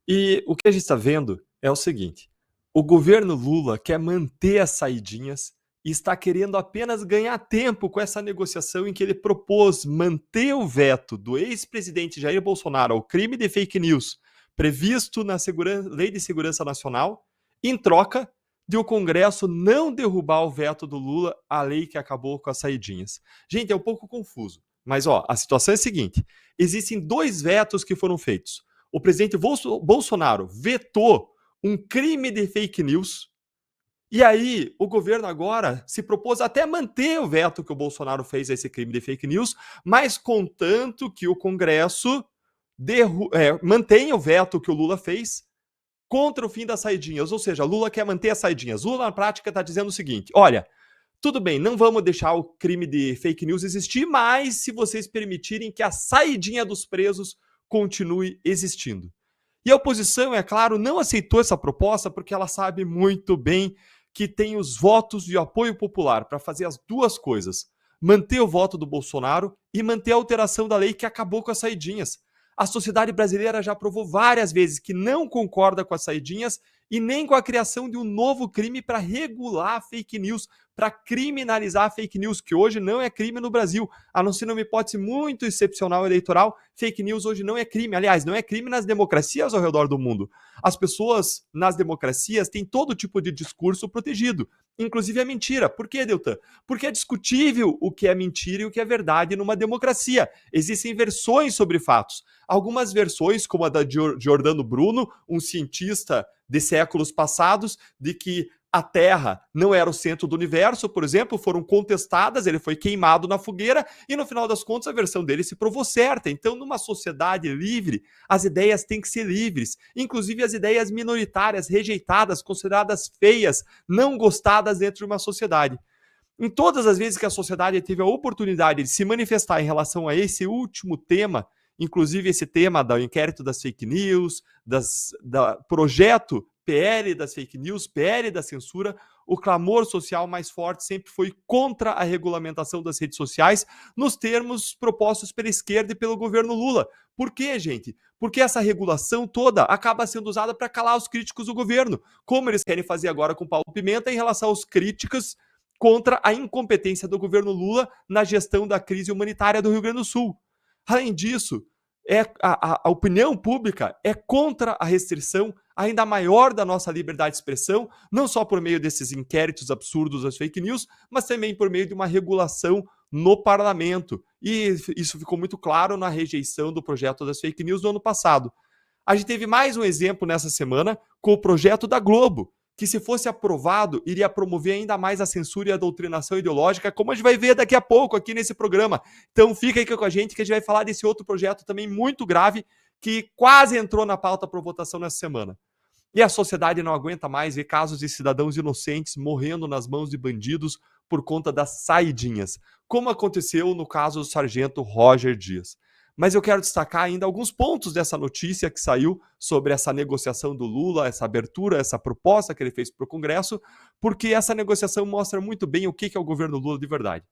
E o que a gente está vendo é o seguinte: o governo Lula quer manter as saidinhas e está querendo apenas ganhar tempo com essa negociação em que ele propôs manter o veto do ex-presidente Jair Bolsonaro ao crime de fake news previsto na Lei de Segurança Nacional, em troca de o Congresso não derrubar o veto do Lula à lei que acabou com as saidinhas. Gente, é um pouco confuso, mas a situação é a seguinte: existem dois vetos que foram feitos. O presidente Bolsonaro vetou um crime de fake news, e aí o governo agora se propôs até manter o veto que o Bolsonaro fez a esse crime de fake news, mas contanto que o Congresso mantenha o veto que o Lula fez contra o fim das saidinhas. Ou seja, Lula quer manter as saidinhas. Lula, na prática, está dizendo o seguinte: olha, tudo bem, não vamos deixar o crime de fake news existir, mas se vocês permitirem que a saidinha dos presos continue existindo. E a oposição, é claro, não aceitou essa proposta porque ela sabe muito bem que tem os votos de apoio popular para fazer as duas coisas: manter o voto do Bolsonaro e manter a alteração da lei que acabou com as saidinhas. A sociedade brasileira já provou várias vezes que não concorda com as saidinhas e nem com a criação de um novo crime para regular fake news, para criminalizar fake news, que hoje não é crime no Brasil. A não ser numa hipótese muito excepcional eleitoral, fake news hoje não é crime. Aliás, não é crime nas democracias ao redor do mundo. As pessoas nas democracias têm todo tipo de discurso protegido, inclusive a mentira. Por quê, Deltan? Porque é discutível o que é mentira e o que é verdade numa democracia. Existem versões sobre fatos. Algumas versões, como a da Giordano Bruno, um cientista de séculos passados, de que a Terra não era o centro do universo, por exemplo, foram contestadas, ele foi queimado na fogueira e no final das contas a versão dele se provou certa. Então, numa sociedade livre, as ideias têm que ser livres, inclusive as ideias minoritárias, rejeitadas, consideradas feias, não gostadas dentro de uma sociedade. Em todas as vezes que a sociedade teve a oportunidade de se manifestar em relação a esse último tema, inclusive esse tema do inquérito das fake news, da projeto PL das fake news, PL da censura, o clamor social mais forte sempre foi contra a regulamentação das redes sociais nos termos propostos pela esquerda e pelo governo Lula. Por quê, gente? Porque essa regulação toda acaba sendo usada para calar os críticos do governo, como eles querem fazer agora com Paulo Pimenta em relação aos críticos contra a incompetência do governo Lula na gestão da crise humanitária do Rio Grande do Sul. Além disso, a opinião pública é contra a restrição ainda maior da nossa liberdade de expressão, não só por meio desses inquéritos absurdos das fake news, mas também por meio de uma regulação no parlamento. E isso ficou muito claro na rejeição do projeto das fake news do ano passado. A gente teve mais um exemplo nessa semana com o projeto da Globo, que, se fosse aprovado, iria promover ainda mais a censura e a doutrinação ideológica, como a gente vai ver daqui a pouco aqui nesse programa. Então fica aqui com a gente que a gente vai falar desse outro projeto também muito grave, que quase entrou na pauta para votação nessa semana. E a sociedade não aguenta mais ver casos de cidadãos inocentes morrendo nas mãos de bandidos por conta das saidinhas, como aconteceu no caso do sargento Roger Dias. Mas eu quero destacar ainda alguns pontos dessa notícia que saiu sobre essa negociação do Lula, essa abertura, essa proposta que ele fez para o Congresso, porque essa negociação mostra muito bem o que é o governo Lula de verdade.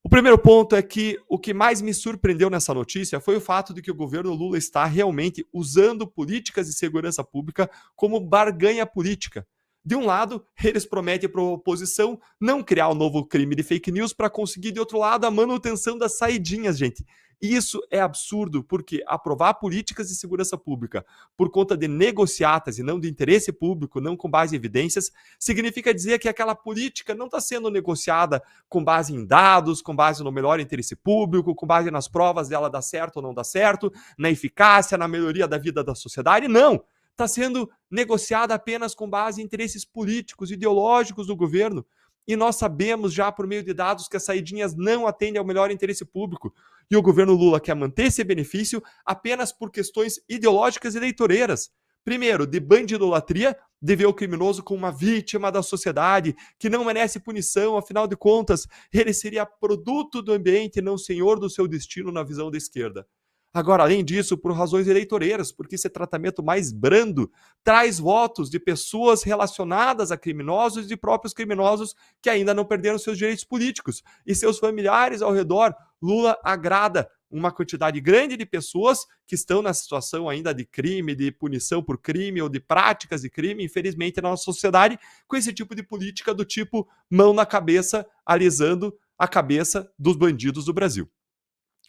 O primeiro ponto é que o que mais me surpreendeu nessa notícia foi o fato de que o governo Lula está realmente usando políticas de segurança pública como barganha política. De um lado, eles prometem para a oposição não criar um novo crime de fake news para conseguir, de outro lado, a manutenção das saidinhas, gente. Isso é absurdo, porque aprovar políticas de segurança pública por conta de negociatas e não de interesse público, não com base em evidências, significa dizer que aquela política não está sendo negociada com base em dados, com base no melhor interesse público, com base nas provas dela dar certo ou não dar certo, na eficácia, na melhoria da vida da sociedade. Não! Está sendo negociada apenas com base em interesses políticos, ideológicos do governo. E nós sabemos já por meio de dados que as saidinhas não atendem ao melhor interesse público. E o governo Lula quer manter esse benefício apenas por questões ideológicas e eleitoreiras. Primeiro, de bandidolatria, de ver o criminoso como uma vítima da sociedade, que não merece punição, afinal de contas, ele seria produto do ambiente, não senhor do seu destino na visão da esquerda. Agora, além disso, por razões eleitoreiras, porque esse tratamento mais brando traz votos de pessoas relacionadas a criminosos e de próprios criminosos que ainda não perderam seus direitos políticos e seus familiares ao redor. Lula agrada uma quantidade grande de pessoas que estão na situação ainda de crime, de punição por crime ou de práticas de crime, infelizmente, na nossa sociedade, com esse tipo de política do tipo mão na cabeça, alisando a cabeça dos bandidos do Brasil.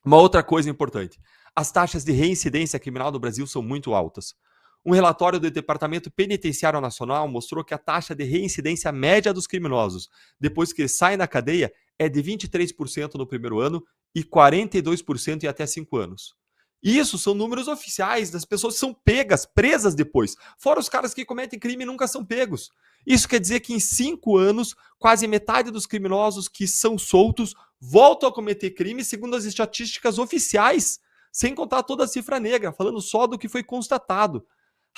Uma outra coisa importante, as taxas de reincidência criminal no Brasil são muito altas. Um relatório do Departamento Penitenciário Nacional mostrou que a taxa de reincidência média dos criminosos, depois que eles saem da cadeia, é de 23% no primeiro ano e 42% em até 5 anos. Isso são números oficiais das pessoas que são pegas, presas depois. Fora os caras que cometem crime e nunca são pegos. Isso quer dizer que em 5 anos, quase metade dos criminosos que são soltos voltam a cometer crime segundo as estatísticas oficiais, sem contar toda a cifra negra, falando só do que foi constatado.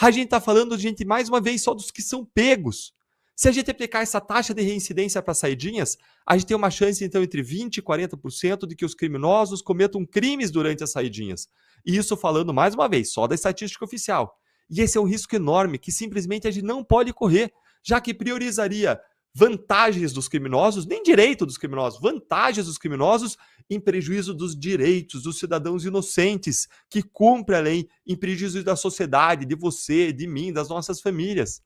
A gente está falando, gente, mais uma vez, só dos que são pegos. Se a gente aplicar essa taxa de reincidência para saidinhas, a gente tem uma chance, então, entre 20% e 40% de que os criminosos cometam crimes durante as saidinhas. E isso falando, mais uma vez, só da estatística oficial. E esse é um risco enorme que simplesmente a gente não pode correr, já que priorizaria vantagens dos criminosos, nem direito dos criminosos, vantagens dos criminosos em prejuízo dos direitos dos cidadãos inocentes que cumprem a lei, em prejuízo da sociedade, de você, de mim, das nossas famílias.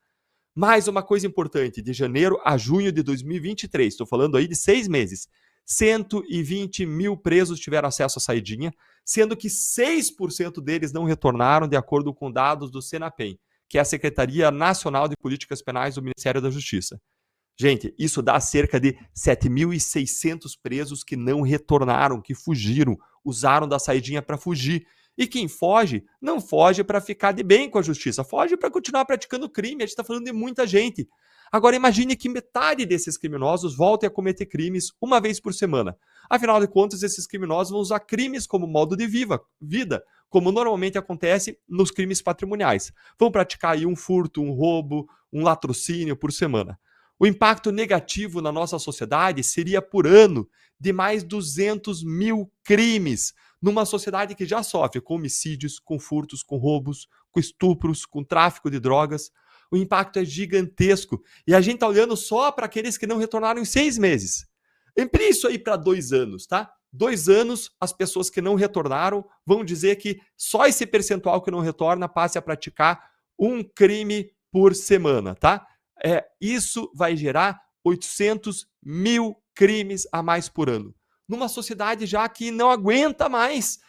Mais uma coisa importante, de janeiro a junho de 2023, estou falando aí de 6 meses, 120 mil presos tiveram acesso à saidinha, sendo que 6% deles não retornaram, de acordo com dados do Senapen, que é a Secretaria Nacional de Políticas Penais do Ministério da Justiça. Gente, isso dá cerca de 7.600 presos que não retornaram, que fugiram, usaram da saidinha para fugir. E quem foge, não foge para ficar de bem com a justiça, foge para continuar praticando crime. A gente está falando de muita gente. Agora imagine que metade desses criminosos voltem a cometer crimes uma vez por semana. Afinal de contas, esses criminosos vão usar crimes como modo de vida, como normalmente acontece nos crimes patrimoniais. Vão praticar aí um furto, um roubo, um latrocínio por semana. O impacto negativo na nossa sociedade seria, por ano, de mais 200 mil crimes, numa sociedade que já sofre com homicídios, com furtos, com roubos, com estupros, com tráfico de drogas. O impacto é gigantesco. E a gente está olhando só para aqueles que não retornaram em 6 meses. Amplie isso aí para 2 anos, tá? 2 anos, as pessoas que não retornaram vão dizer que só esse percentual que não retorna passe a praticar um crime por semana, tá? Isso vai gerar 800 mil crimes a mais por ano. Numa sociedade já que não aguenta mais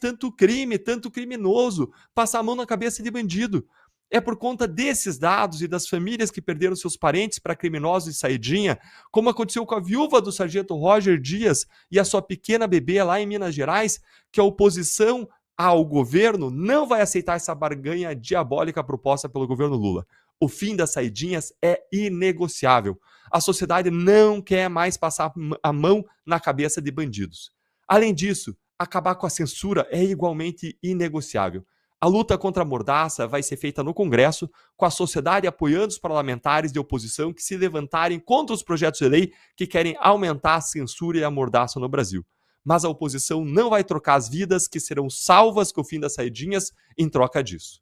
tanto crime, tanto criminoso, passar a mão na cabeça de bandido. É por conta desses dados e das famílias que perderam seus parentes para criminosos de saidinha, como aconteceu com a viúva do sargento Roger Dias e a sua pequena bebê lá em Minas Gerais, que a oposição ao governo não vai aceitar essa barganha diabólica proposta pelo governo Lula. O fim das saidinhas é inegociável. A sociedade não quer mais passar a mão na cabeça de bandidos. Além disso, acabar com a censura é igualmente inegociável. A luta contra a mordaça vai ser feita no Congresso, com a sociedade apoiando os parlamentares de oposição que se levantarem contra os projetos de lei que querem aumentar a censura e a mordaça no Brasil. Mas a oposição não vai trocar as vidas que serão salvas com o fim das saidinhas em troca disso.